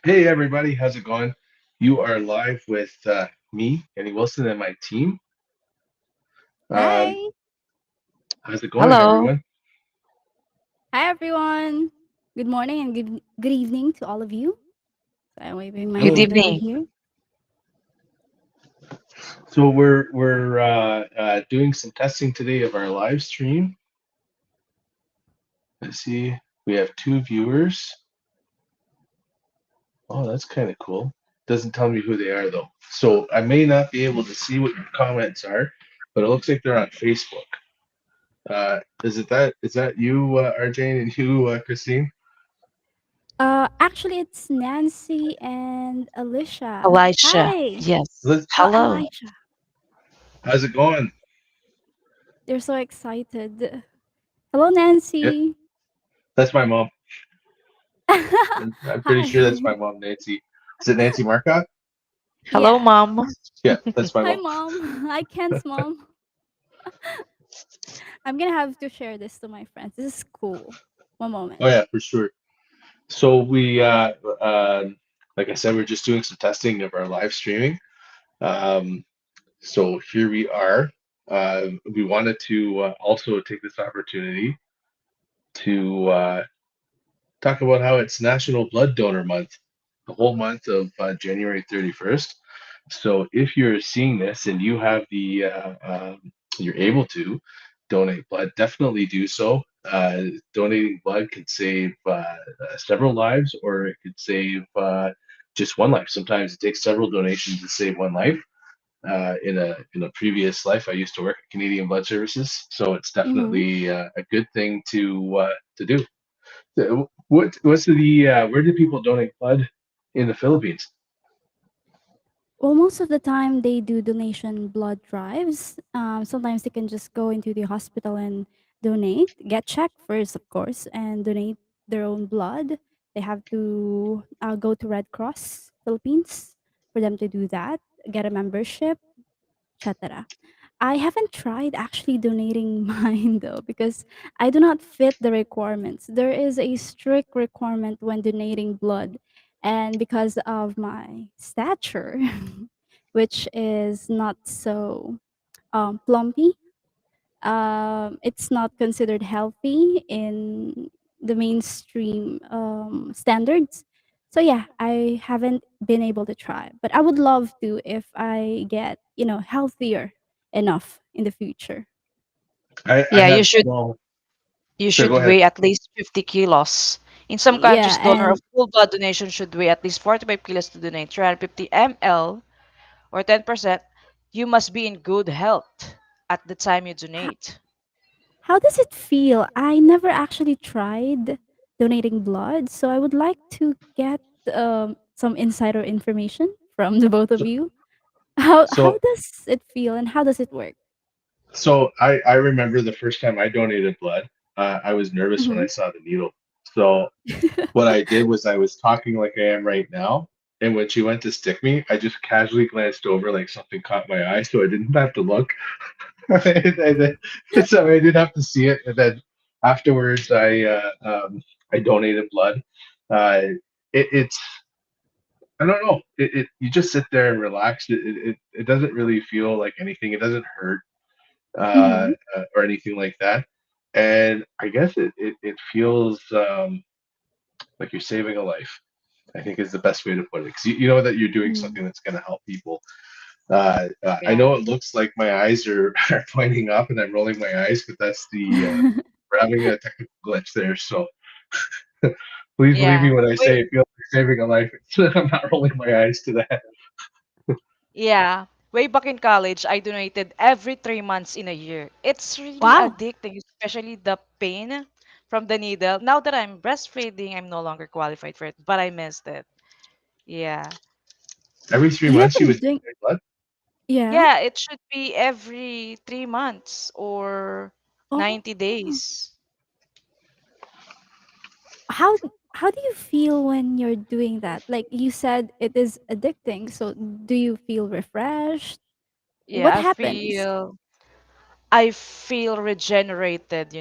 Hey everybody, how's it going? You are live with me, Kenny Wilson, and my team. Um, Hi. how's it going, Hello. everyone? Hi, everyone. Good morning and good evening to all of you. So I'm waving my Good Hello. hand over evening. here. So we're doing some testing today of our live stream. Let's see, we have two viewers. Oh, that's kind of cool. Doesn't tell me who they are though, so I may not be able to see what your comments are, but it looks like they're on Facebook. Is that you, RJ, and you, Christine? Actually, it's Nancy and Alicia. Elisha. Hi. Yes. Liz, Oh, Hello. Elisha. how's it going? They're so excited. Hello, Yeah, Nancy. that's my mom. I'm pretty sure that's Hi. my mom, Nancy. Is it Nancy Marcotte? Hello, Yeah. Mom. Yeah, that's my Hi, mom. mom. Hi, Ken's mom. I'm gonna have to share this to my friends. This is cool. One Oh moment. yeah, for sure. So like I said, we're just doing some testing of our live streaming. Um, so here we are. We wanted to also take this opportunity to talk about how it's National Blood Donor Month, the whole month of January 31st. So if you're seeing this and you have you're able to donate blood, definitely do so. Donating blood could save several lives, or it could save just one life. Sometimes it takes several donations to save one life. In a previous life, I used to work at Canadian Blood Services, so it's Mm-hmm. definitely a good thing to do. What's the where do people donate blood in the Philippines? Well, most of the time they do donation blood drives. Sometimes they can just go into the hospital and donate, get checked first, of course, and donate their own blood. They have to go to Red Cross Philippines for them to do that, get a membership, etc. I haven't tried actually donating mine though because I do not fit the requirements. There is a strict requirement when donating blood, and because of my stature, which is not so plumpy, it's not considered healthy in the mainstream standards. So yeah, I haven't been able to try, but I would love to if I get healthier enough in the future. I Yeah, have small. you Sure, go should ahead. weigh at least 50 kilos. In some Yeah, countries, donor of and full blood donation should weigh at least 45 kilos to donate 350 ml or 10%. You must be in good health at the time you how, donate. how does it feel? I never actually tried donating blood, so I would like to get some insider information from the both of So, you. How so does it feel and how does it work? I remember the first time I donated blood. I was nervous when I Mhm. saw the needle. So what I did was I was talking like I am right now, and when she went to stick me, I just casually glanced over like something caught my eye, so I didn't have to look. So I didn't have to see it. And then afterwards, I donated blood. It's I don't know. You just sit there and relax. It doesn't really feel like anything. It doesn't hurt Mhm. or anything like that. And I guess it feels like you're saving a life. I think is the best way to put it because you know that you're doing Mhm. something that's going to help people. I Yeah. know it looks like my eyes are, are pointing up and I'm rolling my eyes, but that's we're having a technical glitch there. So please believe me Yeah. when I Way say it feels like saving a life. I'm not rolling my eyes to that. Yeah. Way back in college, I donated every 3 months in a year. It's really Wow. addicting, especially the pain from the needle. Now that I'm breastfeeding, I'm no longer qualified for it, but I missed it. Yeah. Every three You have months she been was doing doing blood. yeah. Yeah, it should be every 3 months or Oh. 90 days. How how do you feel when you're doing that? Like you said it is addicting. So do you feel refreshed? What Yeah, happens? I feel regenerated.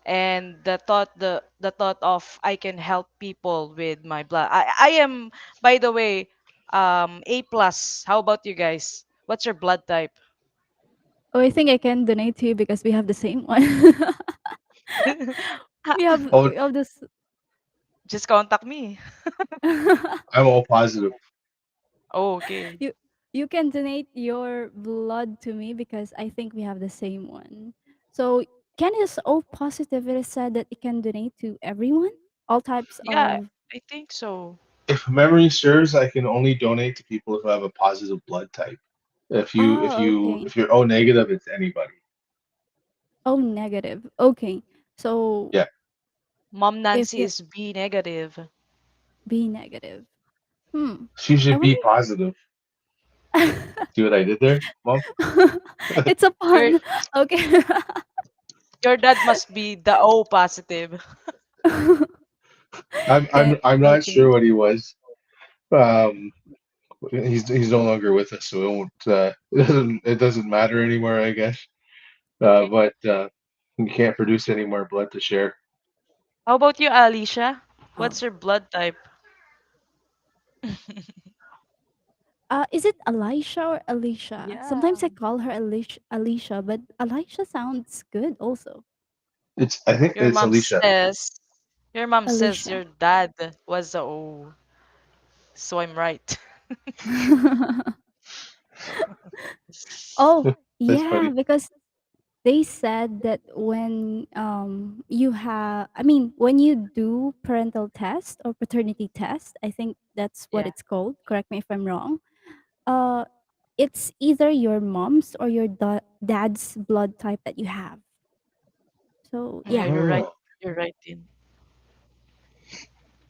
and the thought of I can help people with my blood. I am, by the way, A plus. How about you guys? What's your blood type? Oh, I think I can donate to you because we have the same one. we have Oh, we have this. Just contact me. I'm all positive. Oh, okay. you you can donate your blood to me because I think we have the same one. So Ken is O positive. It is said that it can donate to everyone, all types Yeah, of. I think so. If memory serves, I can only donate to people who have a positive blood type. Oh, okay. If you're O negative, it's anybody. Oh, negative. Okay. So Yeah, Mom if Nancy you is B negative. be negative, hmm, she I should be wonder. positive. See what I did there, Mom? it's a Your pun. Okay. your dad must be the O positive. I'm not Okay. sure what he was. Um, he's no longer with us, so it won't. It doesn't matter anymore, I guess. Okay. But we can't produce any more blood to share. How about you, Alicia? Oh. What's your blood type? Is it Elisha or Alicia? Yeah. Sometimes I call her Alicia, but Elisha sounds good also. I think Your it's mom Alicia. says your mom says Alicia. your dad was a O. So I'm right. Oh, That's yeah, funny. because they said that when you have I mean when you do parental test or paternity test, I think that's what Yeah. it's called. Correct me if I'm wrong. Uh it's either your mom's or your dad's blood type that you have. So, Yeah, yeah. you're right. Oh, You're right, Tin.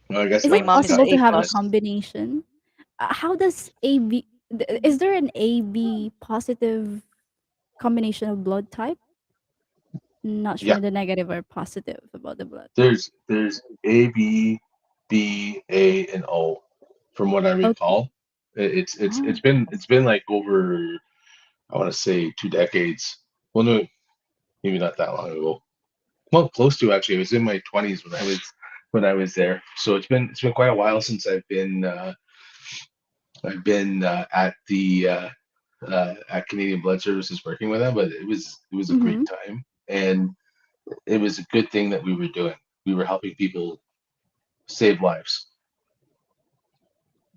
well, I guess Is that My it was mom the is possible guy. to A have a plus. combination? How does AB is there an AB positive combination of blood type? Not Yeah, sure the negative or positive about the blood. there's A, B, B, A, and O. From what I Okay. recall, Ah. it's been like over I want to say 2 decades. Well, no, maybe not that long ago. Well, close to actually. It was in my 20s when I was there. So it's been quite a while since I've been at Canadian Blood Services working with them, but it was a great Mhm. time, and it was a good thing that we were doing. We were helping people save lives.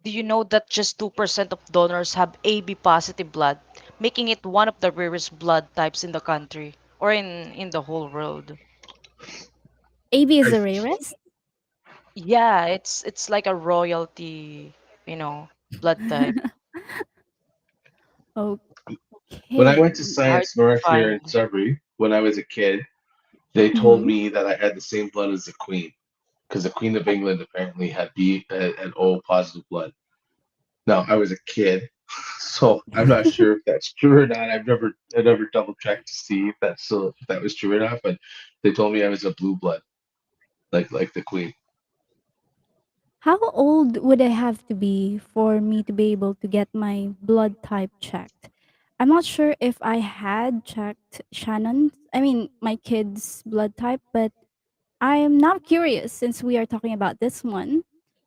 Do you know that just 2% of donors have AB positive blood, making it one of the rarest blood types in the country or in the whole world? AB is I, the rarest? Yeah, it's like a royalty, you know, blood type. when I went to Okay. Hard Science to North here find. in Sudbury when I was a kid, they told Mhm. me that I had the same blood as the Queen because the Queen of England apparently had B and O positive blood. Now I was a kid, so I'm not sure if that's true or not. I never double checked to see if that was true or not. But they told me I was a blue blood, like the Queen. How old would I have to be for me to be able to get my blood type checked? I'm not sure if I had checked my kid's blood type, but I am now curious since we are talking about this one.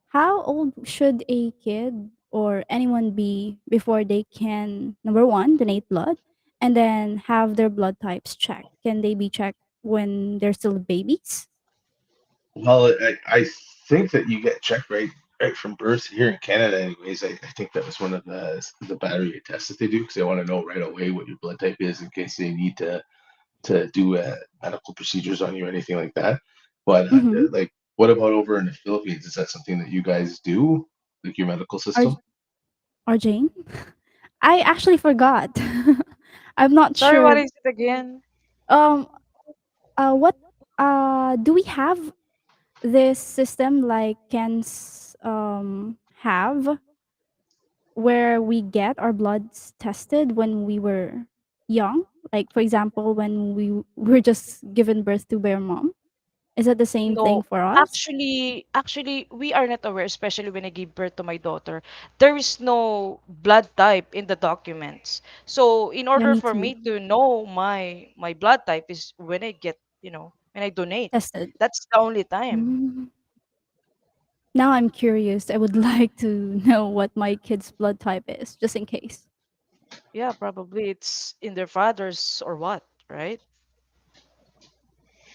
How old should a kid or anyone be before they can, number one, donate blood and then have their blood types checked? Can they be checked when they're still babies? Well, I think that you get checked right from birth here in Canada. Anyways, I think that was one of the battery of tests that they do because they want to know right away what your blood type is in case they need to do medical procedures on you or anything like that. But Mm-hmm. like, what about over in the Philippines? Is that something that you guys do, like your medical Or, system? or Jane? I actually forgot. I'm not Sorry, what sure. is it again? Um, what do we have this system like Ken's have where we get our bloods tested when we were young? Like for example, when we were just given birth to by our mom. Is that the same thing No, for us? actually, we are not aware, especially when I gave birth to my daughter. There is no blood type in the documents. So, in Yeah, order me for too. me to know my blood type is when I get, when I donate. Tested. That's the only time. Mm. Now I'm curious. I would like to know what my kid's blood type is, just in case. Yeah, probably it's in their fathers or what, right?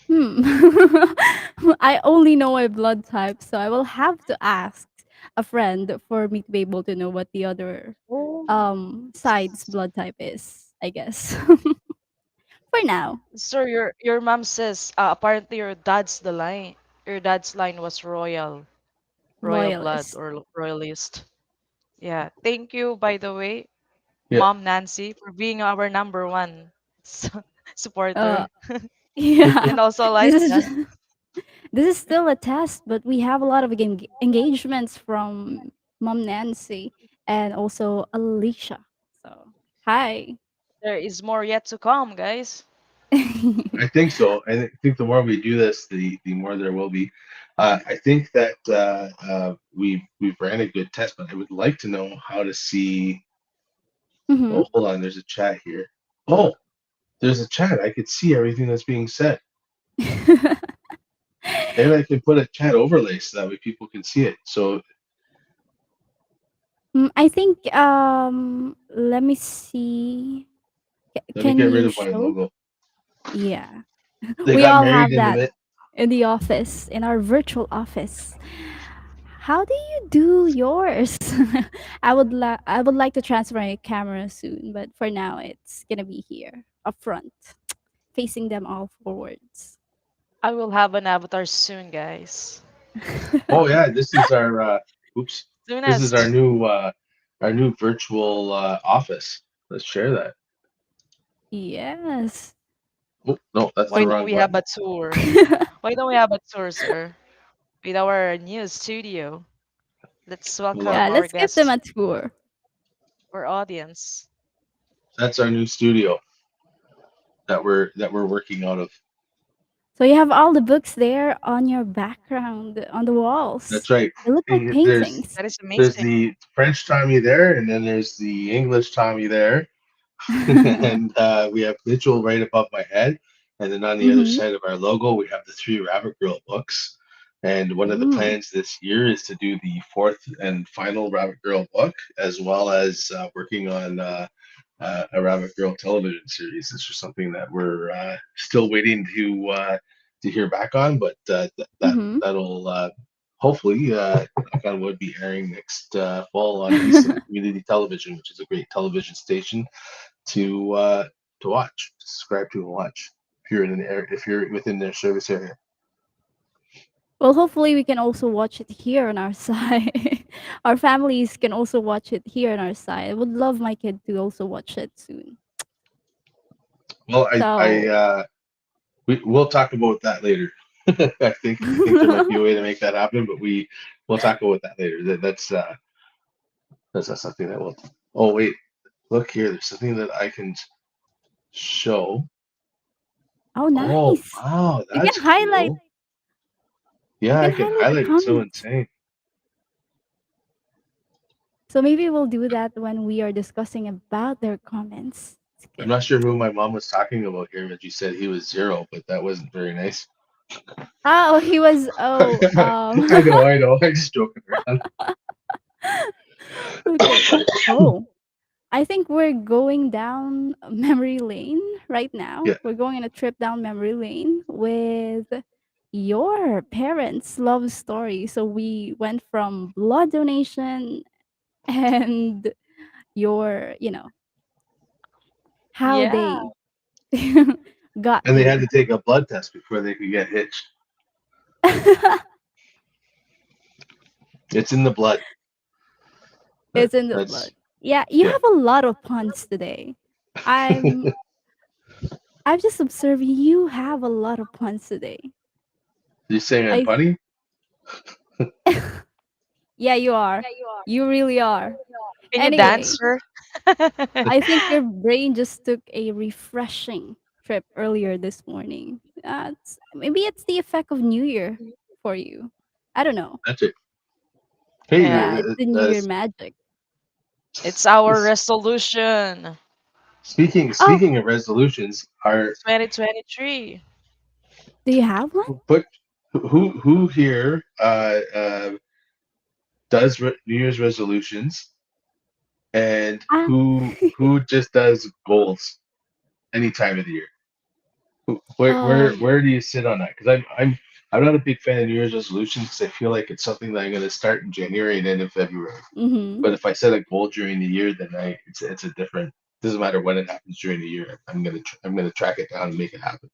Hmm. I only know my blood type, so I will have to ask a friend for me to be able to know what the other Oh. side's blood type is, I guess. For now, So your mom says apparently your dad's line was royal blood loyalist. or royalist. Yeah. Thank you, by the way, Yeah, Mom Nancy, for being our number one s- Uh supporter. yeah. And also This is Liza. this is still a test, but we have a lot of engagements from Mom Nancy and also Alicia. So, hi. There is more yet to come, guys. I think so. I think the more we do this, the more there will be. I think that we've ran a good test, but I would like to know how to see. Mhm. Oh, hold on. There's a chat here. Oh, there's a chat. I could see everything that's being said. Maybe I can put a chat overlay so that way people can see it. So I think let me see. let me Can get rid you of my show? logo. Yeah. They We got all married have in the that mid. in the office, in our virtual office. How do you do yours? I would like to transfer my camera soon, but for now it's going to be here up front, facing them all forwards. I will have an avatar soon, guys. Oh yeah, this is our. Oops, this is Soonest. our new virtual office. Let's share that. Yes. Oh no, that's the Why don't wrong we have button. a tour? Why don't we have a tour, sir? With our new studio. Let's Hold on. welcome Yeah, our let's give them guests a tour. or audience. That's our new studio that we're working out of. So you have all the books there on your background on the walls. That's right. They look like Hey, paintings. That is there's amazing. the French Tommy there, and then there's the English Tommy there, and we have Mitchell right above my head, and then on the other Mhm. side of our logo, we have the three Rabbit Girl books. And one of the Mm. plans this year is to do the fourth and final Rabbit Girl book, as well as working on a Rabbit Girl television series. This is something that we're still waiting to hear back on, but Mhm. that'll hopefully, knock on wood, be airing next fall on Easton Community Television, which is a great television station to uh, to watch, to subscribe to and watch if you're in an area, if you're within their service area. Well, hopefully we can also watch it here on our side. Our families can also watch it here on our side. I would love my kid to also watch it soon. Well, So, we'll talk about that later. I think there might be a way to make that happen, but we'll talk about that later. That's not something that will. Oh wait, look here. There's something that I can show. oh, Oh nice. wow, You can that's highlight. cool. You Yeah, I can can highlight the highlight it. So comments. insane. So maybe we'll do that when we are discussing about their comments. It's I'm good. not sure who my mom was talking about here, but you said he was zero, but that wasn't very nice. Oh, he was. Oh, I know. I'm just joking around. okay. Oh, I think we're going down memory lane right now. Yeah, We're going on a trip down memory lane with your parents' love story. So we went from blood donation and your, how Yeah. they got and they had you. to take a blood test before they could get hitched. It's in the blood. It's in the blood. That's Yeah, you yeah. have a lot of puns today. I'm I'm just observing you have a lot of puns today. You saying I'm I funny? Yeah, you are. You really are. Can you dance, Anyway, sir? I think your brain just took a refreshing trip earlier this morning. Maybe it's the effect of New Year for you. I don't know. That's it. Hey, Yeah. Yeah, it's the New Year magic. It's our resolution. speaking Oh, speaking of resolutions, our It's 2023. Do you have one? But who here does New Year's resolutions, and Ah. who just does goals any time of the year? Where um. do you sit on that? Because I'm not a big fan of New Year's resolutions because I feel like it's something that I'm going to start in January and end in February. Mm-hmm. But if I set a goal during the year, then it's a different. Doesn't matter when it happens during the year. I'm gonna track it down and make it happen.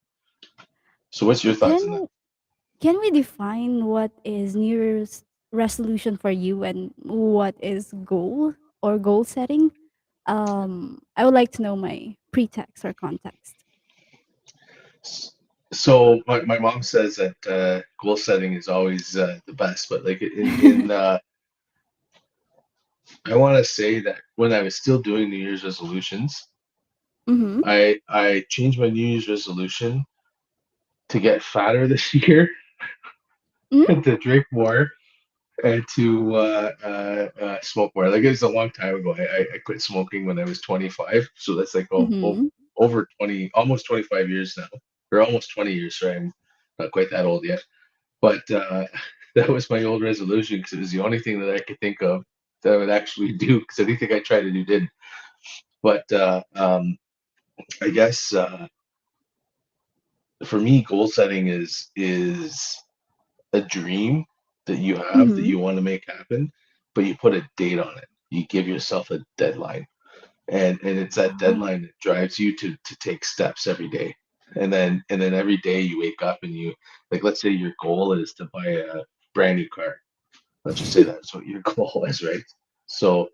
So what's your thoughts on that? Can can we define what is New Year's resolution for you and what is goal or goal setting? I would like to know my pretext or context. So my mom says that goal setting is always the best, but like in I want to say that when I was still doing New Year's resolutions, Mm-hmm. I changed my New Year's resolution to get fatter this year Mm-hmm. and to drink more and to smoke more. Like it was a long time ago. I quit smoking when I was 25, so that's like Mm-hmm. over 20, almost 25 years now, or almost 20 years. Sorry, I'm not quite that old yet. But that was my old resolution because it was the only thing that I could think of that I would actually do because anything I tried to do didn't. But I guess for me, goal setting is a dream that you have that Mm-hmm. you want to make happen, but you put a date on it. You give yourself a deadline, and it's that Oh. deadline that drives you to take steps every day. And then every day you wake up and you like let's say your goal is to buy a brand new car. Let's just say that's what your goal is, right? So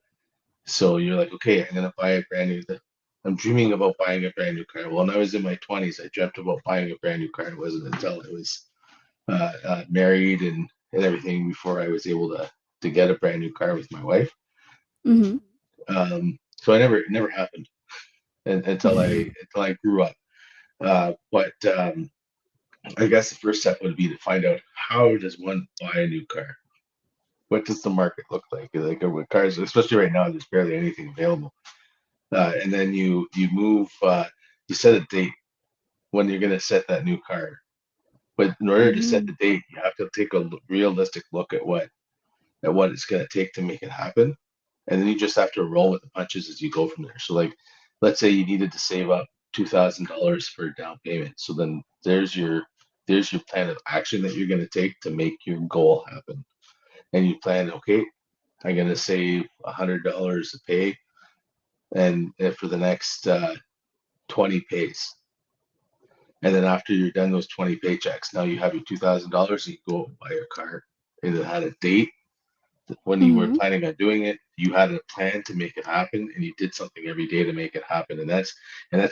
so you're like, okay, I'm gonna buy a brand new. I'm dreaming about buying a brand new car. Well, when I was in my 20s, I dreamt about buying a brand new car. It wasn't until I was married and everything before I was able to get a brand new car with my wife. Mm-hmm. So I never it never happened until I grew up. But I guess the first step would be to find out how does one buy a new car? What does the market look like? Like with cars, especially right now, there's barely anything available. And then you move, you set a date when you're going to set that new car. But in order to set Mm-hmm. the date, you have to take a realistic look at what it's going to take to make it happen. And then you just have to roll with the punches as you go from there. So like, let's say you needed to save up $2,000 for a down payment. So then there's your plan of action that you're going to take to make your goal happen. And you plan, okay, I'm going to save $100 a pay, and for the next 20 pays. And then after you're done those 20 paychecks, now you have your $2,000 and you go buy your car. And it had a date when you were Mm-hmm. planning on doing it. You had a plan to make it happen, and you did something every day to make it happen. And that's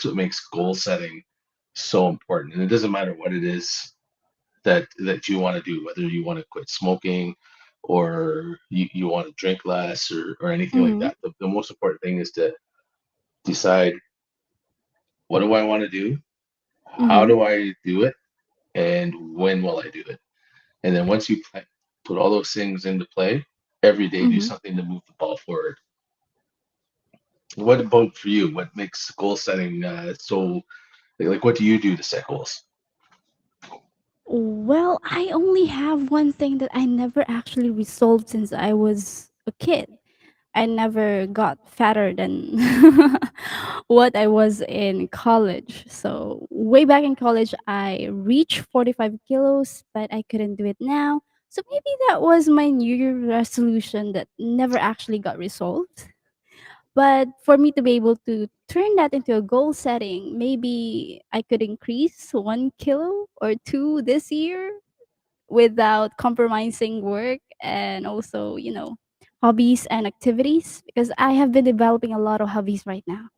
what makes goal setting so important. And it doesn't matter what it is that you want to do, whether you want to quit smoking or you want to drink less or anything like Mm-hmm. that. The most important thing is to decide what do I want to do, how Mm-hmm. do I do it, and when will I do it? And then once you put all those things into play, every day do Mm-hmm. something to move the ball forward. What about for you? What makes goal setting so like? What do you do to set goals? Well, I only have one thing that I never actually resolved since I was a kid. I never got fatter than what I was in college. So, way back in college, I reached 45 kilos, but I couldn't do it now. So, maybe that was my New Year resolution that never actually got resolved. But for me to be able to turn that into a goal setting, maybe I could increase 1 kilo or two this year without compromising work and also, hobbies and activities because I have been developing a lot of hobbies right now.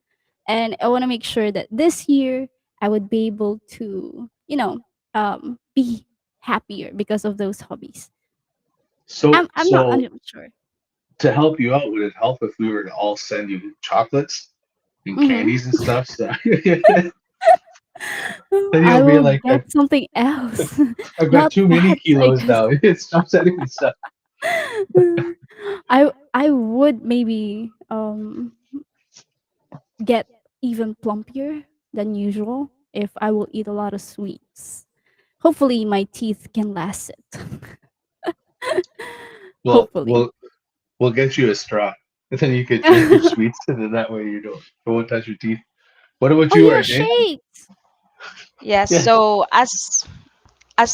And I want to make sure that this year I would be able to, be happier because of those hobbies. So I'm not so 100% sure. to help you out, would it help if we were to all send you chocolates and Hmm. candies and stuff? So then I you'll be will like, get something else, I've got not too many that, I kilos guess. now. Stop sending me stuff. I would maybe get even plumpier than usual if I will eat a lot of sweets. Hopefully, my teeth can last it. Well, Hopefully. we'll get you a straw, and then you could drink your sweets, and then that way it won't touch your teeth. What about Oh you, yeah, RJ? shakes. Yes, Yeah, so as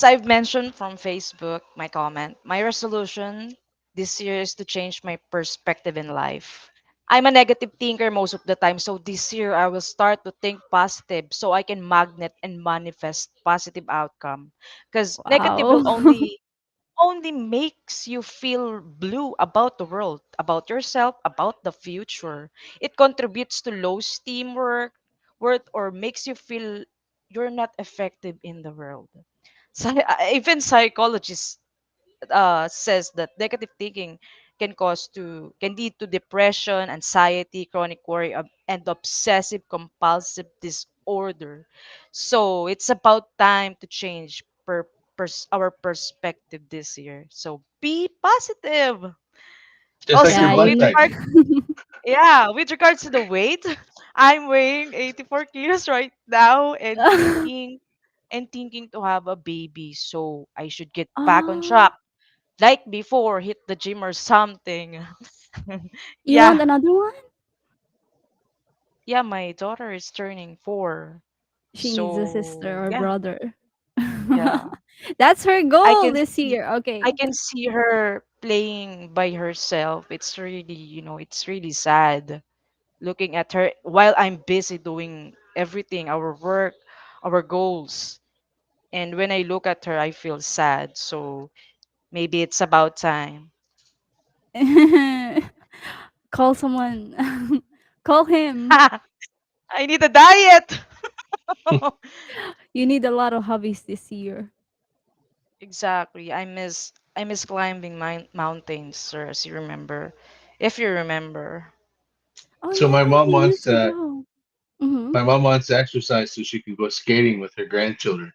I've mentioned from Facebook, my comment, my resolution this year is to change my perspective in life. I'm a negative thinker most of the time, so this year I will start to think positive so I can magnet and manifest positive outcome. Because negative will Wow. only makes you feel blue about the world, about yourself, about the future. It contributes to low steam worth, or makes you feel you're not effective in the world. Even psychologists says that negative thinking can lead to depression, anxiety, chronic worry, and obsessive compulsive disorder. So it's about time to change our perspective this year. So be positive. just like your Also, Yeah, blood you with type. regard, yeah, with regards to the weight, I'm weighing 84 kilos right now and thinking to have a baby. So I should get back on Oh, track like before, hit the gym or something. you want Yeah, another one? yeah, my daughter is turning 4. She needs a So, sister or yeah, brother. yeah. That's her I goal can this see year. I Okay. can see her playing by herself. It's really sad looking at her while I'm busy doing everything, our work, our goals. And when I look at her, I feel sad. So, maybe it's about time. Call someone. Call him. I need a diet. You need a lot of hobbies this year. Exactly. I miss climbing mountains, sir, as you remember. If you remember. Oh So my yeah, mom you wants used to to go. Mm-hmm. my mom wants to exercise so she can go skating with her grandchildren.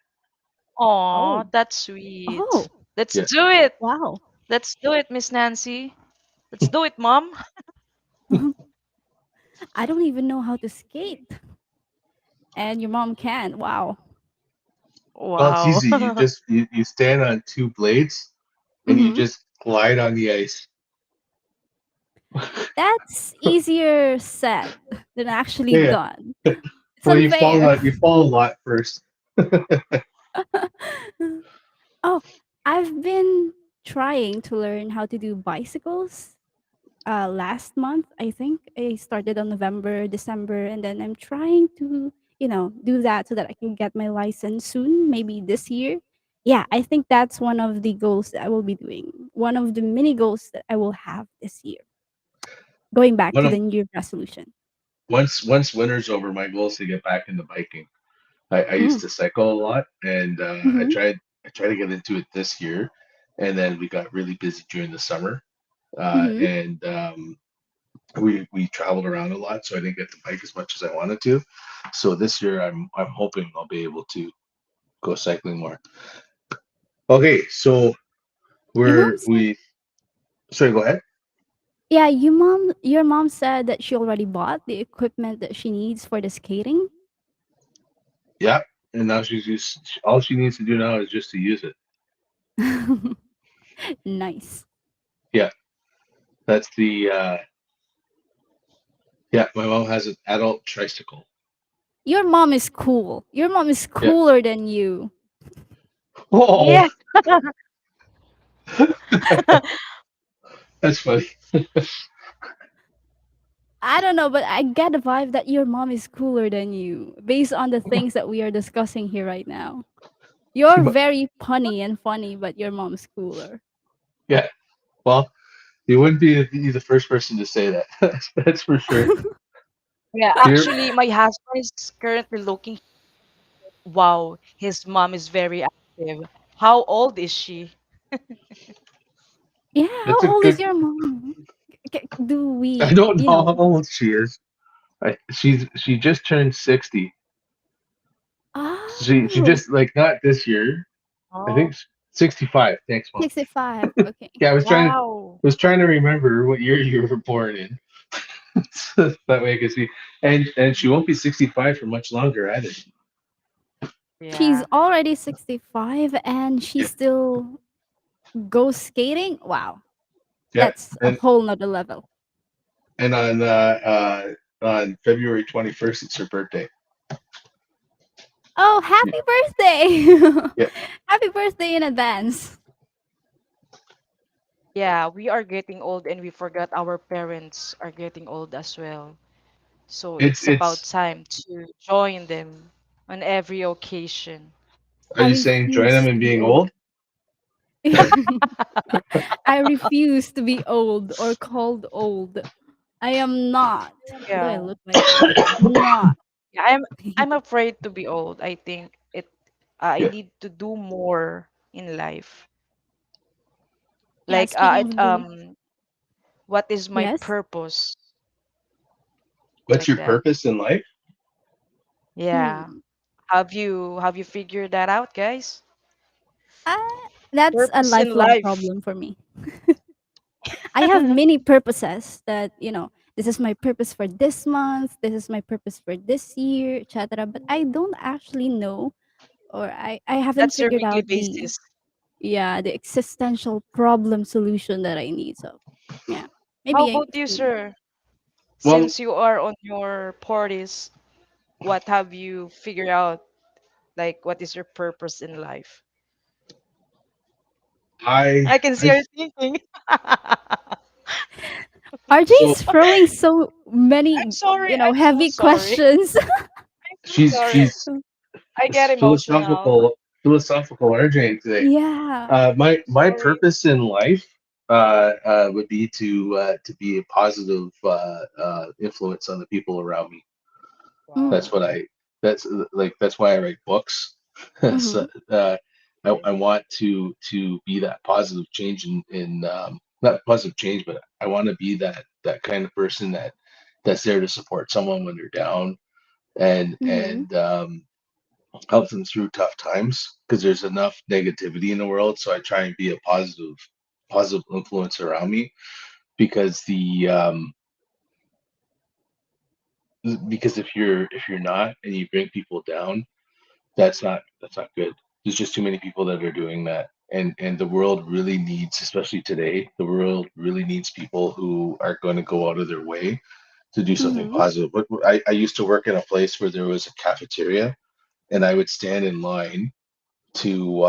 Aw, Oh. that's sweet. Oh. Let's Yeah. do it. Wow. Let's do it, Miss Nancy. Let's do it, Mom. I don't even know how to skate. And your mom can. Wow. Well, it's Wow. easy. You stand on two blades and you Mm-hmm. just glide on the ice. That's easier said than actually Yeah. done. It's Well, unfair. you fall a lot first. Oh, I've been trying to learn how to do bicycles. Last month, I think I started on November, December, and then I'm trying to, do that so that I can get my license soon, maybe this year. Yeah, I think that's one of the goals that I will be doing. One of the mini goals that I will have this year. Going back One to of the New Year resolution. once winter's over, my goal is to get back into biking. I used Mm. to cycle a lot, and Mm-hmm. I tried to get into it this year, and then we got really busy during the summer, Mm-hmm. and we traveled around a lot, so I didn't get to bike as much as I wanted to. So this year, I'm hoping I'll be able to go cycling more. Okay, so Your mom we're said, we sorry, go ahead. yeah, your mom said that she already bought the equipment that she needs for the skating. Yeah, and now she's just all she needs to do now is just to use it. Nice. Yeah, that's the yeah. My mom has an adult tricycle. Your mom is cool. Your mom is Yeah. cooler than you. Oh, Yeah. that's funny. I don't know, but I get the vibe that your mom is cooler than you based on the things that we are discussing here right now. She, You're very punny and funny, but your mom's cooler. yeah. Well, you wouldn't be the first person to say that. That's for sure. Yeah, You're, actually, my husband is currently looking. Wow, his mom is very active. How old is she? Yeah, that's how a old is good. your mom? Do I we, don't know how old she is. She just turned 60. She Oh, just like not this year. I Oh, think 65. Thanks, mom. 65. Okay. Yeah, wow. was trying to remember what year you were born in. So that way I could see. And she won't be 65 for much longer either. She's Yeah. already 65 and she Yeah, still goes skating. Wow, yeah, that's a whole nother level. and on February 21st, it's her birthday. Oh, Yeah, happy birthday! yeah. Happy birthday in advance. Yeah, we are getting old and we forgot our parents are getting old as well. So it's about It's. time to join them on every occasion. Are I you saying join them refuse in to be being old. old? I refuse to be old or called old. I am not. Although I Yeah. look like one. I'm not. Yeah, I'm afraid to be old. I think I Yeah. need to do more in life. Yeah, Like speaking of doing. what is my Yes. purpose? What's Like your that. purpose in life? Yeah. Hmm. Have you figured that out, guys? Uh, that's a Purpose in lifelong life. problem for me. I have many purposes that, this is my purpose for this month, this is my purpose for this year, etc. But I don't actually know, or I haven't That's your figured weekly out the, basis. yeah, the existential problem solution that I need. So, yeah, How maybe I about you, soon. sir? Well, Since you are on your parties, what have you figured out? Like, what is your purpose in life? I I can see I her thinking. I'm RJ so is throwing so many, sorry. I'm so heavy sorry. questions. I'm so sorry. she's I get emotional. philosophical RJ today. Yeah. My Sorry. purpose in life would be to be a positive influence on the people around me. Wow. Mm, That's what I. That's like that's why I write books. So, mm-hmm, I want to be that positive change in not positive change, but I want to be that kind of person that's there to support someone when they're down mm-hmm, and help them through tough times because there's enough negativity in the world. So I try and be a positive influence around me because because if you're not and you bring people down, that's not good. There's just too many people that are doing that. And the world really needs, especially today, the world really needs people who are going to go out of their way to do something mm-hmm. positive. But I used to work in a place where there was a cafeteria, and I would stand in line to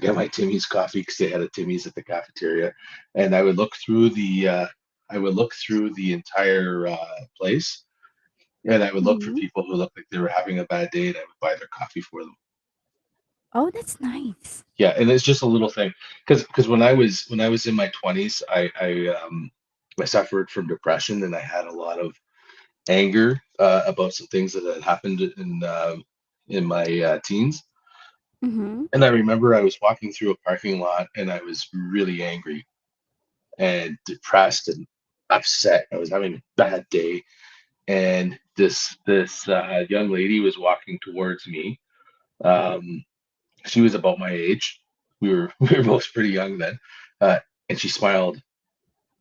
get my Timmy's coffee because they had a Timmy's at the cafeteria, and I would look through the entire place, and I would look for Mm-hmm. people who looked like they were having a bad day, and I would buy their coffee for them. Oh, that's nice. Yeah, and it's just a little thing because when I was in my 20s, I suffered from depression, and I had a lot of anger about some things that had happened in my teens. Mm-hmm. And I remember I was walking through a parking lot, and I was really angry and depressed and upset. I was having a bad day, and this young lady was walking towards me. Um, she was about my age. We were both pretty young then, uh, and she smiled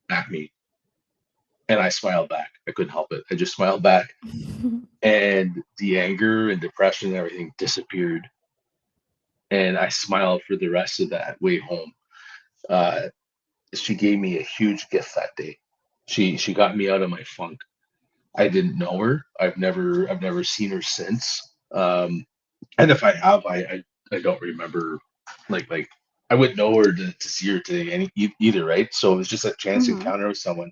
at me, and I smiled back. I couldn't help it. I just smiled back, and the anger and depression and everything disappeared. And I smiled for the rest of that way home. Uh, she gave me a huge gift that day. She got me out of my funk. I didn't know her. I've never seen her since. And if I have, I don't remember. Like I wouldn't know her to see her today either, right? So it was just a chance Mm-hmm. encounter with someone,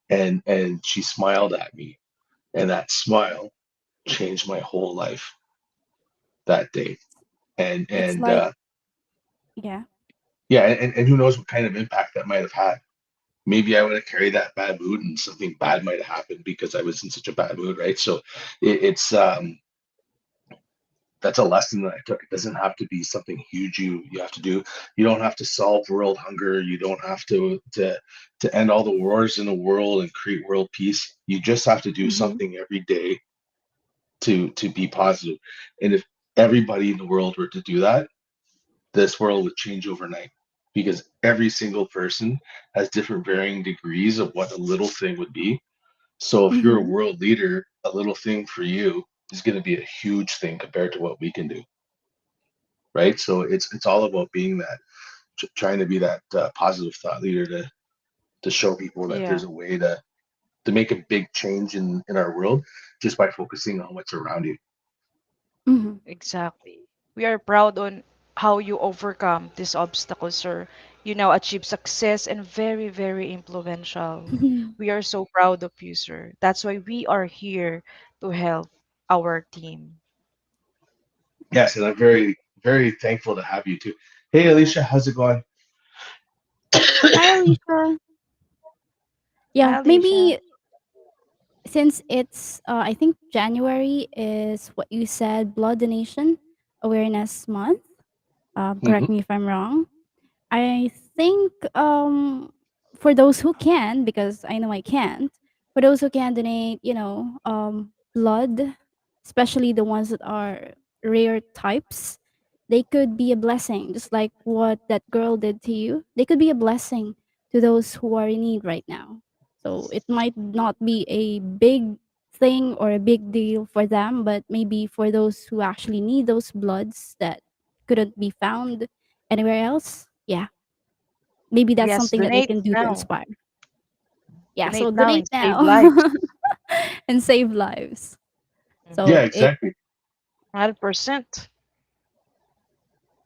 and she smiled at me, and that smile changed my whole life that day. And It's and like, uh, yeah. yeah, and who knows what kind of impact that might have had. Maybe I would have carried that bad mood and something bad might have happened because I was in such a bad mood, right? So it's that's a lesson that I took. It doesn't have to be something huge you have to do. You don't have to solve world hunger. You don't have to end all the wars in the world and create world peace. You just have to do Mm-hmm. something every day to be positive. And if everybody in the world were to do that, this world would change overnight because every single person has different varying degrees of what a little thing would be. So if you're a Mm-hmm. world leader, a little thing for you is going to be a huge thing compared to what we can do. right? So it's all about being that, trying to be that positive thought leader to show people that Yeah, there's a way to make a big change in our world just by focusing on what's around you. Mhm. exactly. We are proud on how you overcome these obstacles, sir. You now achieve success and very, very influential. We are so proud of you, sir. That's why we are here to help our team. Yes, and I'm very, very thankful to have you too. Hey, Alicia, how's it going? Hi, Alicia. Yeah, Hi, Alicia. maybe since it's I think January is what you said, Blood Donation Awareness Month. Hmm. Correct me if I'm wrong. I think for those who can, because I know I can't, for those who can donate, blood, especially the ones that are rare types, they could be a blessing, just like what that girl did to you. They could be a blessing to those who are in need right now. So it might not be a big thing or a big deal for them, but maybe for those who actually need those bloods that couldn't be found anywhere else, yeah, maybe that's Yes, something that they donate can do to now. inspire. Yeah, so Donate now donate and save now lives. and save lives. Mhm. Yeah, So it exactly. 100%.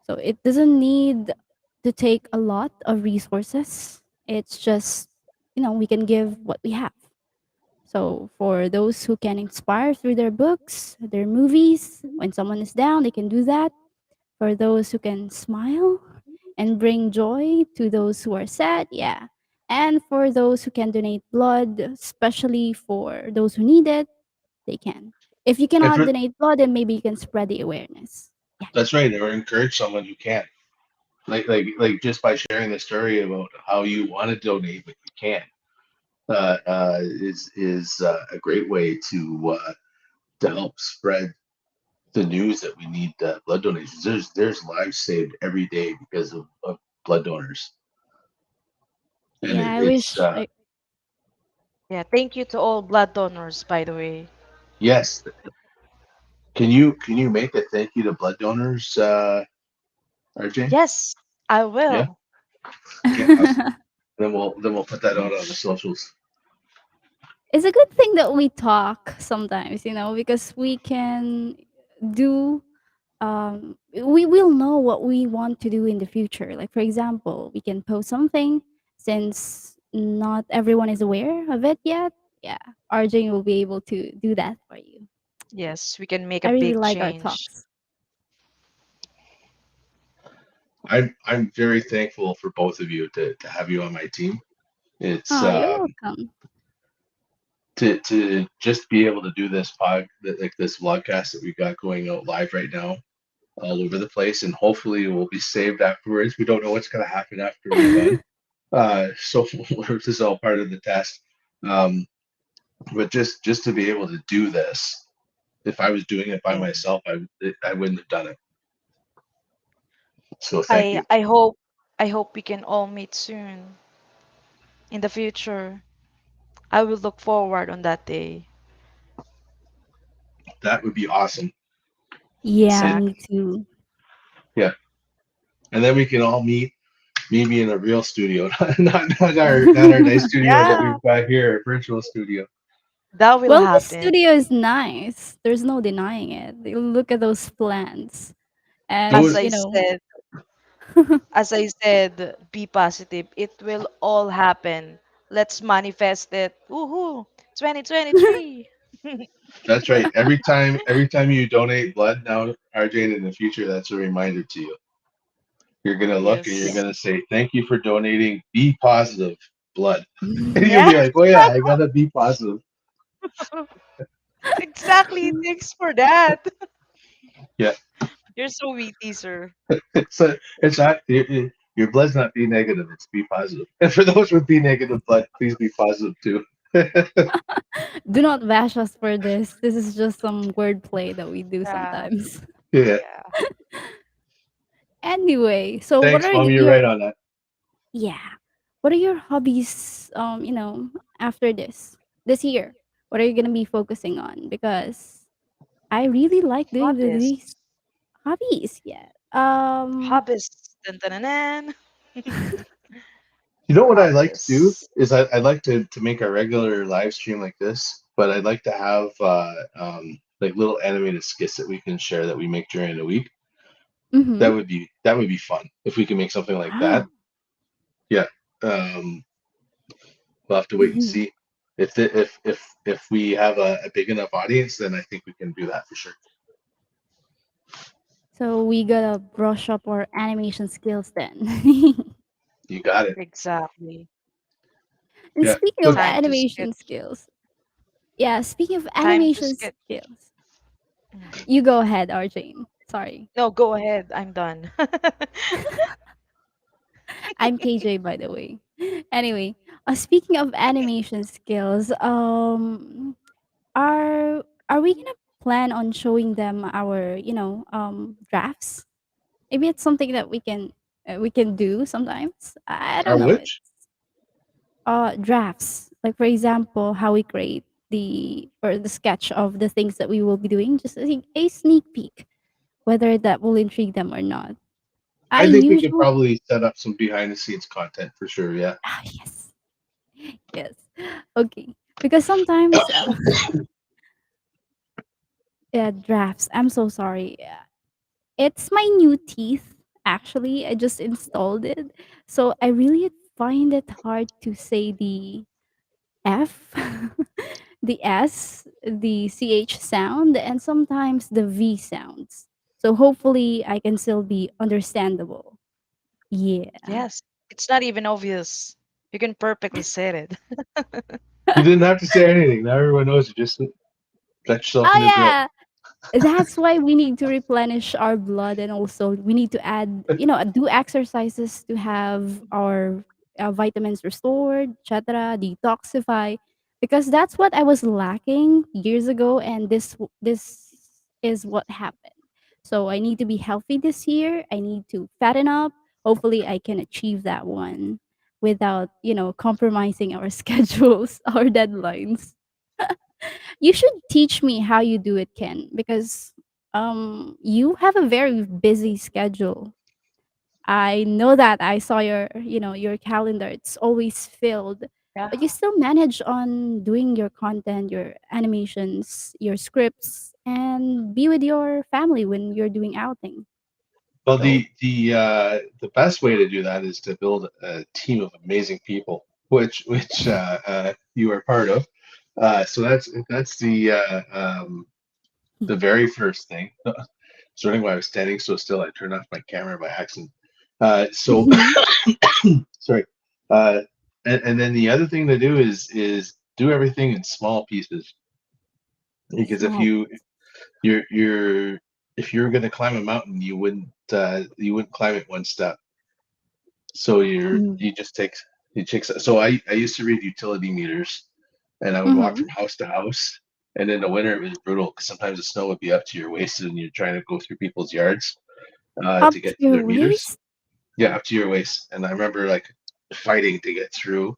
so it doesn't need to take a lot of resources. It's just, we can give what we have. So for those who can inspire through their books, their movies, when someone is down, they can do that. For those who can smile and bring joy to those who are sad, yeah. And for those who can donate blood, especially for those who need it, they can. If you And cannot for donate blood, then maybe you can spread the awareness. Yeah. that's right, or encourage someone who can. Like just by sharing the story about how you want to donate but you can't, is a great way to help spread the news that we need blood donations. There's lives saved every day because of blood donors, and Yeah, I it's wish I Yeah, thank you to all blood donors, by the way. yes. Can you make a thank you to blood donors, RJ? Yes, I Yeah. will. Okay. Awesome. Then we'll put that out on the socials. it's a good thing that we talk sometimes, because we can do we will know what we want to do in the future. Like for example, we can post something since not everyone is aware of it yet. Yeah, RJ will be able to do that for you. Yes, we can make a I really big like our change. talks. I'm very thankful for both of you to have you on my team. It's Oh, you're welcome. to just be able to do this like this vlogcast that we've got going out live right now all over the place, and hopefully it will be saved afterwards. We don't know what's going to happen after we're done, so this is all part of the test. Um, but just to be able to do this, if I was doing it by Yeah. myself, I wouldn't have done it. So thank I you. I hope I hope we can all meet soon in the future. I will look forward on that day. That would be awesome. Yeah, It, me Exactly. too. yeah, and then we can all meet maybe in a real studio, not our nice studio that Yeah, we've got here, a virtual studio. that will Well, this happen. studio is nice. There's no denying it. You look at those plants, and As Those I said, be positive. It will all happen. Let's manifest it. Woohoo! 2023. That's right. Every time you donate blood now, RJ, in the future, that's a reminder to you. You're gonna look and you're yeah. Yes. gonna say, "Thank you for donating. Be positive blood," and you'll Yeah, be like, "Oh yeah, I gotta be positive." exactly. Thanks for that. Yeah. You're so witty, sir. So it's not your blood's not B negative. It's B positive. And for those with B negative blood, please be positive too. Do not bash us for this. This is just some wordplay that we do Yeah, sometimes. Yeah. yeah. Anyway, so what Thanks, are mom. You're your right on that. yeah? What are your hobbies? After this year, what are you gonna be focusing on? Because I really like doing Hobbies. these hobbies. Yeah, Um. Hobbies. Dun, dun, dun, dun. You know what I like to do Hobbies. is I'd like to make a regular live stream like this, but I'd like to have like little animated skits that we can share that we make during the week. Mm-hmm. That would be fun if we can make something like that. Wow. Yeah. Um, we'll have to wait and see. If we have a big enough audience, then I think we can do that for sure. So we gotta brush up our animation skills then. You got it. Exactly. And Yeah. speaking of So Time to skip. animation skills, yeah, speaking of Time to animation skip. skills, Mm. you go ahead, Arjane. Sorry. No, go ahead. I'm done. I'm KJ, by the way. Anyway, speaking of animation skills, are we gonna plan on showing them our, drafts? Maybe it's something that we can do sometimes. I our don't know. It's which? drafts. Like for example, how we create the sketch of the things that we will be doing. Just a sneak peek, whether that will intrigue them or not. I I think we could usually probably set up some behind the scenes content for sure. Yeah. yes. Yes. Okay. Because sometimes, yeah, drafts. I'm so sorry. It's my new teeth. Actually, I just installed it, so I really find it hard to say the F, the S, the CH sound, and sometimes the V sounds. So hopefully, I can still be understandable. Yeah. Yes. It's not even obvious. You can perfectly say it. You didn't have to say anything. Now everyone knows you just let yourself in the Oh drill. yeah. That's why we need to replenish our blood, and also we need to add, do exercises to have our vitamins restored, etc., detoxify, because that's what I was lacking years ago, and this is what happened. So I need to be healthy this year. I need to fatten up. Hopefully I can achieve that one without, compromising our schedules, our deadlines. You should teach me how you do it, Ken, because you have a very busy schedule. I know that I saw your calendar. It's always filled. Yeah. But you still manage on doing your content, your animations, your scripts, and be with your family when you're doing outing. Well, So, the best way to do that is to build a team of amazing people, which you are part of. So that's the very first thing. Starting while I was standing so still, I turned off my camera by accident. So mhm, sorry. Uh, and then the other thing to do is do everything in small pieces, because small. you're if you're going to climb a mountain, you wouldn't climb it one step. So Mm-hmm. you just take you take. So I used to read utility meters, and I would walk Mm-hmm. from house to house. And in the winter, it was brutal because sometimes the snow would be up to your waist, and you're trying to go through people's yards Up to to get to your their meters. waist. Yeah, up to your waist. And I remember like fighting to get through,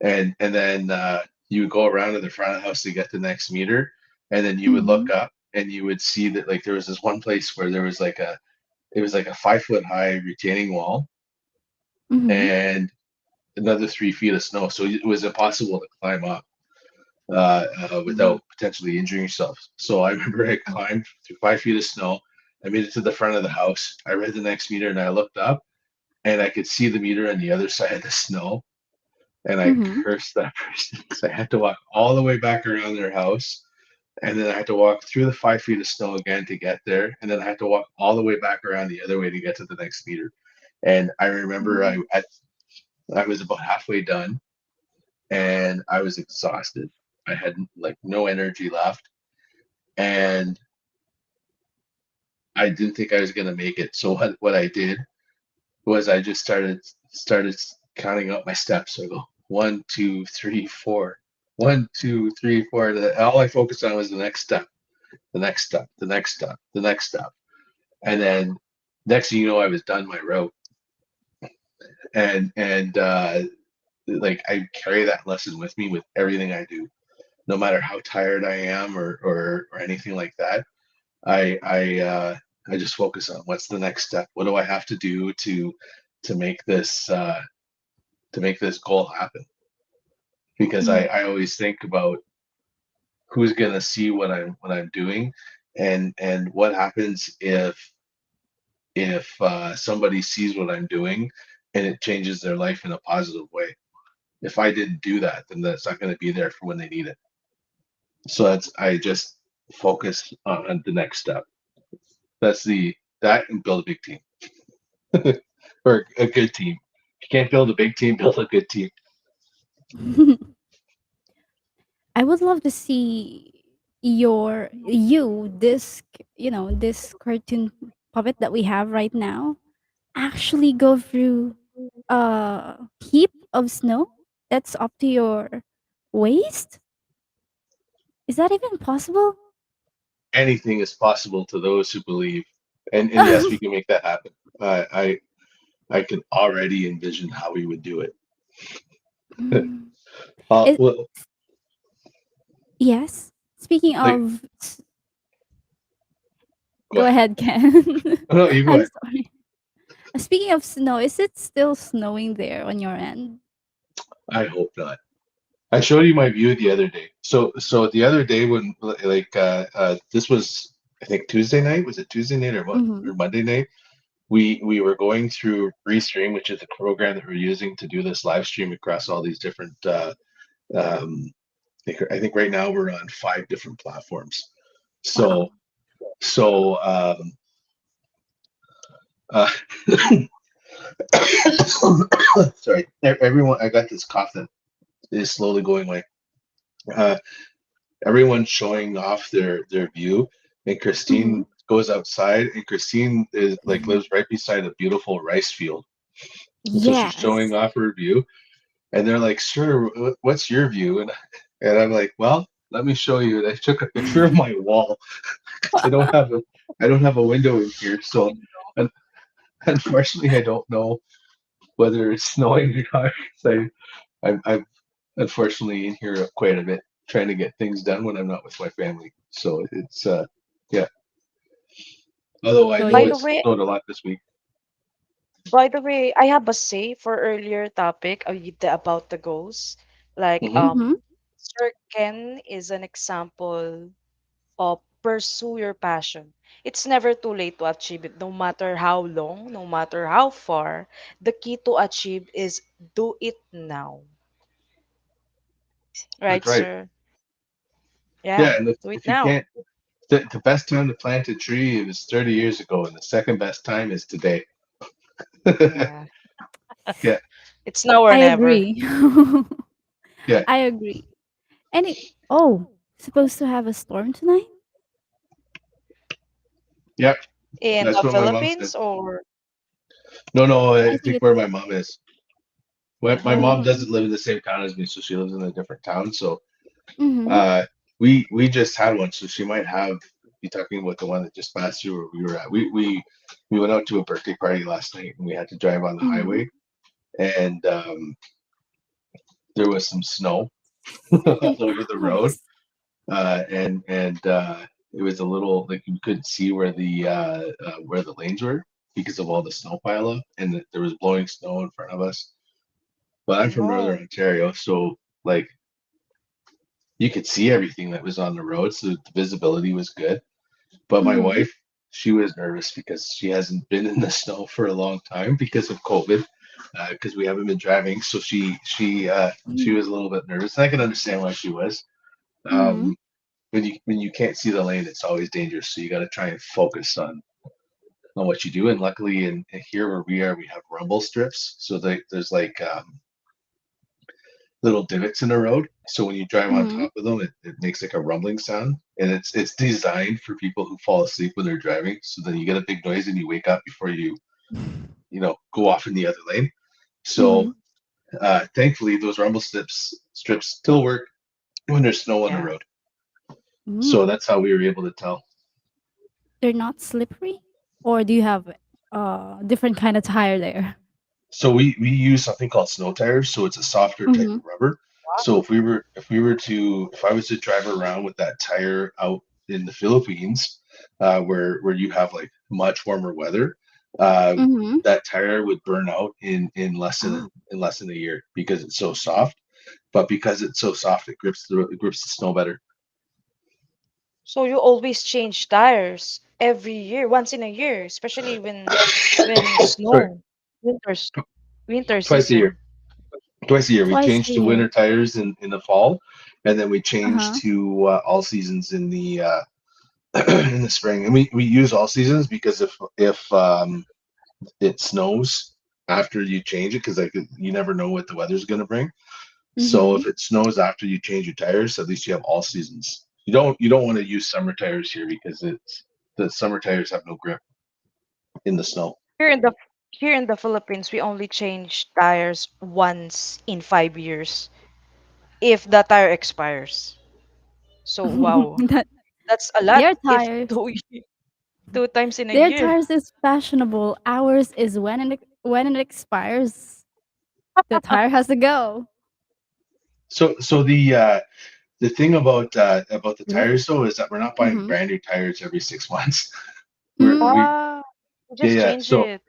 and then you would go around to the front of the house to get the next meter, and then you would Mm-hmm. look up and you would see that like there was this one place where there was like a it was like a 5 foot high retaining wall Mm-hmm. and another 3 feet of snow, so it was impossible to climb up Mm-hmm. without potentially injuring yourself. So I remember I climbed through 5 feet of snow. I made it to the front of the house. I read the next meter and I looked up and I could see the meter on the other side of the snow. And I Mm-hmm. cursed that person because I had to walk all the way back around their house. And then I had to walk through the 5 feet of snow again to get there. And then I had to walk all the way back around the other way to get to the next meter. And I remember Mm-hmm. I was about halfway done and I was exhausted. I had like no energy left. And I didn't think I was gonna make it. So what I did was I just started counting up my steps. So I go 1, 2, 3, 4, 1, 2, 3, 4. And all I focused on was the next step, the next step, the next step, the next step. And then next thing you know, I was done my route. And like I carry that lesson with me with everything I do, no matter how tired I am or anything like that. I I just focus on what's the next step. What do I have to do to make this to make this goal happen? Because Mm. I always think about who's gonna see what I'm doing, and what happens if somebody sees what I'm doing and it changes their life in a positive way. If I didn't do that, then that's not going to be there for when they need it. So that's I just focus on the next step. That's the that and build a big team or a good team. If you can't build a big team, build a good team. I would love to see this cartoon puppet that we have right now actually go through a heap of snow that's up to your waist. Is that even possible? Anything is possible to those who believe, and yes, we can make that happen. I can already envision how we would do it. Mm. It, Well, yes. Speaking like of, go go ahead. ahead, Ken. No, you go I'm ahead. sorry. Speaking of snow, is it still snowing there on your end? I hope not. I showed you my view the other day. So the other day when this was I think Tuesday night, was it Tuesday night or what, Mm-hmm. or Monday night? We were going through Restream, which is the program that we're using to do this live stream across all these different um I think right now we're on 5 different platforms. So Wow. so uh sorry, everyone, I got this cough that is slowly going away. Uh, Everyone's showing off their view, and Mm-hmm. Christine goes outside, and Christine is like lives right beside a beautiful rice field, and so she's showing Yes. off her view, and they're like, "Sir, what's your view?" And I'm like, "Well, let me show you." And I took a picture of my wall because I don't have a window in here, so un- unfortunately I don't know whether it's snowing or not. So I'm unfortunately in here quite a bit trying to get things done when I'm not with my family. So it's yeah. Although I So know By you. the it's way, snowed a lot this week. I have a say for earlier topic about the goals. Like Hmm. Mm-hmm. Sir Ken is an example of pursue your passion. It's never too late to achieve it, no matter how long, no matter how far. The key to achieve is do it now. Right, That's right. sir? Yeah, Yeah, and do it if you now. can't, the best time to plant a tree was 30 years ago, and the second best time is today. Yeah. Yeah, It's now or I never. agree. yeah, I agree. And oh, supposed to have a storm tonight? yeah. In That's the what my mom said. Philippines or No, no, I I think think it's where my mom is. My mom oh, mm, doesn't live in the same town as me, so she lives in a different town. So mm-hmm. uh, we just had one, so she might have be talking about the one that just passed through where we were at. We went out to a birthday party last night, and we had to drive on the Mm-hmm. highway, and there was some snow all over the road, Yes. and it was a little like you couldn't see where the lanes were because of all the snow pileup, and there was blowing snow in front of us. But I'm from Northern no. Ontario, so like you could see everything that was on the road, so the visibility was good. But my Mm-hmm. wife, she was nervous because she hasn't been in the snow for a long time because of COVID, because we haven't been driving. So she was a little bit nervous, and I can understand why she was. Mm-hmm. Um, when you can't see the lane, it's always dangerous. So you got to try and focus on what you do. And luckily, in here where we are, we have rumble strips. So there's like little divots in the road. So when you drive on Mm-hmm. top of them, it makes like a rumbling sound. And it's designed for people who fall asleep when they're driving. So then you get a big noise and you wake up before go off in the other lane. So Mm-hmm. thankfully those rumble strips still work when there's snow on the Yeah. road. So Mm. that's how we were able to tell. They're not slippery, or do you have different kind of tire there? So we use something called snow tires, so it's a softer type Mm-hmm. of rubber. So if I was to drive around with that tire out in the Philippines, where you have like much warmer weather, uh, Mm-hmm. that tire would burn out Oh. in less than a year because it's so soft. But because it's so soft, it grips the snow better. So you always change tires every year, once in a year, especially when Sorry, snow, winter's winter twice a year. season. Twice a year. We Twice change a to year. winter tires in the fall, and then we change Uh-huh. to all seasons in the in the spring. And we use all seasons because if it snows after you change it, because like you never know what the weather's going to bring. So Mm-hmm. if it snows after you change your tires, at least you have all seasons. You don't want to use summer tires here because it's the summer tires have no grip in the snow. Here in the Philippines, we only change tires once in 5 years if the tire expires. So wow, That that's a lot their if tires two times in a their year. tires is fashionable. Ours is when it expires, the tire has to go. So the thing about the Really? tires though is that we're not buying Mm-hmm. brand new tires every 6 months. Mm. We Ah, yeah just yeah change so it.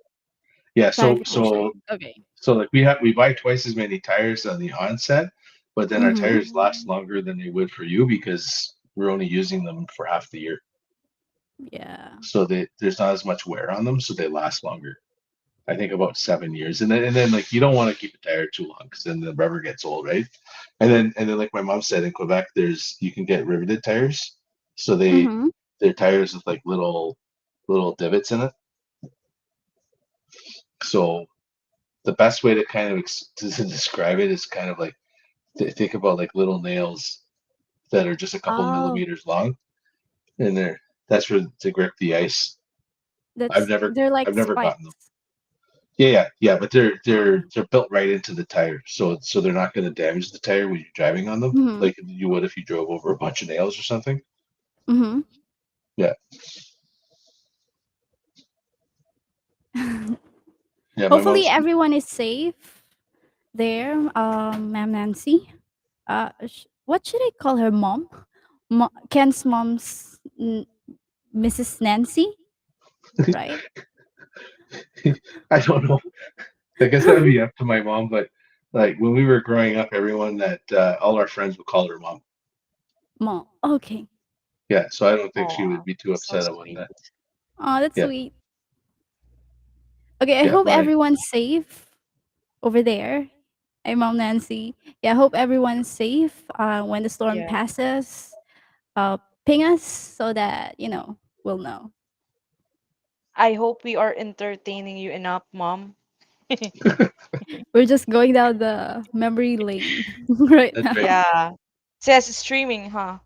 yeah so Clarification. so Okay. so like we buy twice as many tires on the onset, but then our Mm-hmm. tires last Mm. longer than they would for you because we're only using them for half the year. Yeah. So there's not as much wear on them, so they last longer. I think about 7 years, and then like you don't want to keep a tire too long because then the rubber gets old, right? And then like my mom said in Quebec, there's you can get riveted tires, so Mm-hmm. they're tires with like little divots in it. So the best way to kind of to describe it is kind of like think about like little nails that are just a couple Oh, millimeters long, and that's for to grip the ice. I've never they're like I've never gotten them. spikes. Yeah, but they're Uh, they're they're built right into the tire, so they're not going to damage the tire when you're driving on them, mm-hmm. like you would if you drove over a bunch of nails or something. Mm-hmm. Yeah, yeah. My Hopefully mom's everyone is safe there, Ma'am Nancy. What should I call her, mom? Ken's mom's Mrs. Nancy, right? I don't know. I guess that would be up to my mom, but like when we were growing up, everyone that all our friends would call her mom. Mom. Okay. Yeah, so I don't think she would Oh, be too so upset about sweet. that. Oh, that's Yeah, sweet. Okay, I yeah. hope My everyone's safe over there. Hey, Mom Nancy. Yeah, I hope everyone's safe when the storm Yeah. passes. Uh, Ping us so that, we'll know. I hope we are entertaining you enough, Mom. We're just going down the memory lane right that's right. now. Yeah. Says streaming, huh?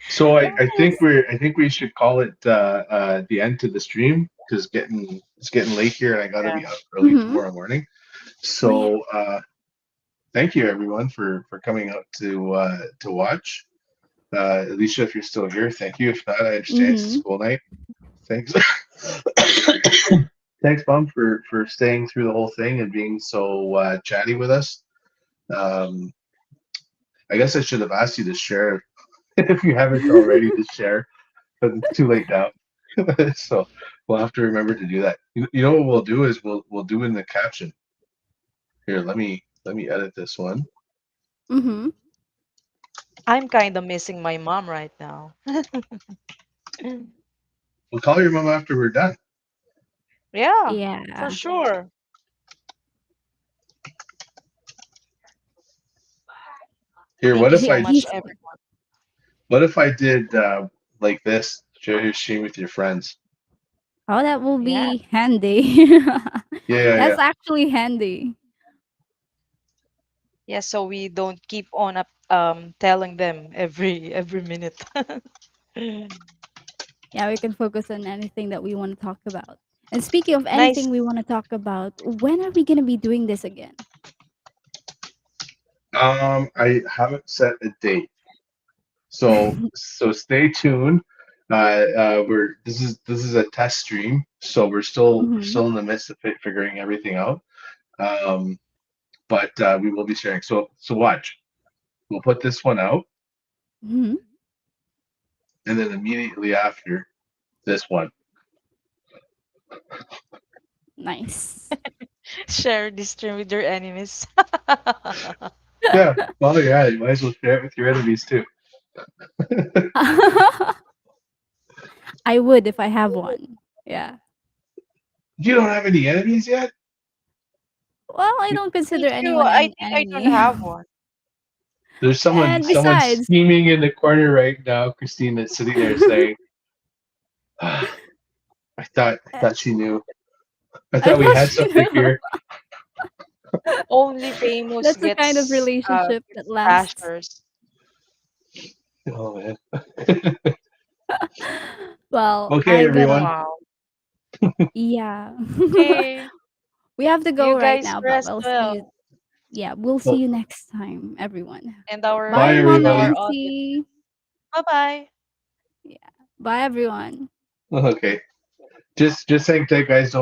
So Yes. I think we should call it the end to the stream because it's getting late here and I got to Yeah. be up early Mm-hmm. tomorrow morning. Oh, yeah. So thank you everyone for coming out to watch. Alicia, if you're still here, thank you. If not, I understand it's a Mm-hmm. school night. Thanks. Thanks, Mom, for staying through the whole thing and being so chatty with us. Um, I guess I should have asked you to share if you haven't already to share, but it's too late now. So we'll have to remember to do that. You know what we'll do is we'll do in the caption. Here, let me edit this one. Mm-hmm. I'm kind of missing my mom right now. We'll call your mom after we're done. Yeah, for Yeah. sure. Here, Thank you so much, He's everyone. what if I did like this? Share your stream with your friends. Oh, that will Yeah. be handy. Yeah. That's actually handy. Yeah, so we don't keep on telling them every minute. Yeah, we can focus on anything that we want to talk about. And speaking of Nice. anything we want to talk about, when are we going to be doing this again? I haven't set a date, so stay tuned. We're this is a test stream, so we're Mm-hmm. still in the midst of figuring everything out. Um, but we will be sharing. So watch. We'll put this one out, Mm-hmm. and then immediately after this one. Nice. Share this stream with your enemies. Yeah, well, yeah, you might as well share it with your enemies too. I would if I have one. Yeah. You don't have any enemies yet? Well, I don't Me consider too. anyone I an think I don't enemy. have one. There's And someone besides, scheming in the corner right now. Christine is sitting there saying, ah, I thought she knew. I I thought we thought had you something know. here." Only famous That's the kind of gets relationship that gets lasts. bashers. Oh man. Well, Okay, I gotta, everyone. Wow. yeah. Okay. We have to You go right guys now, but rest we'll see you. well. Yeah, we'll see Oh, you next time, everyone. And Bye, our Mom bye, everybody. audience. Nancy. Bye bye. Yeah. Bye, everyone. Okay. Just hang tight, guys. Don't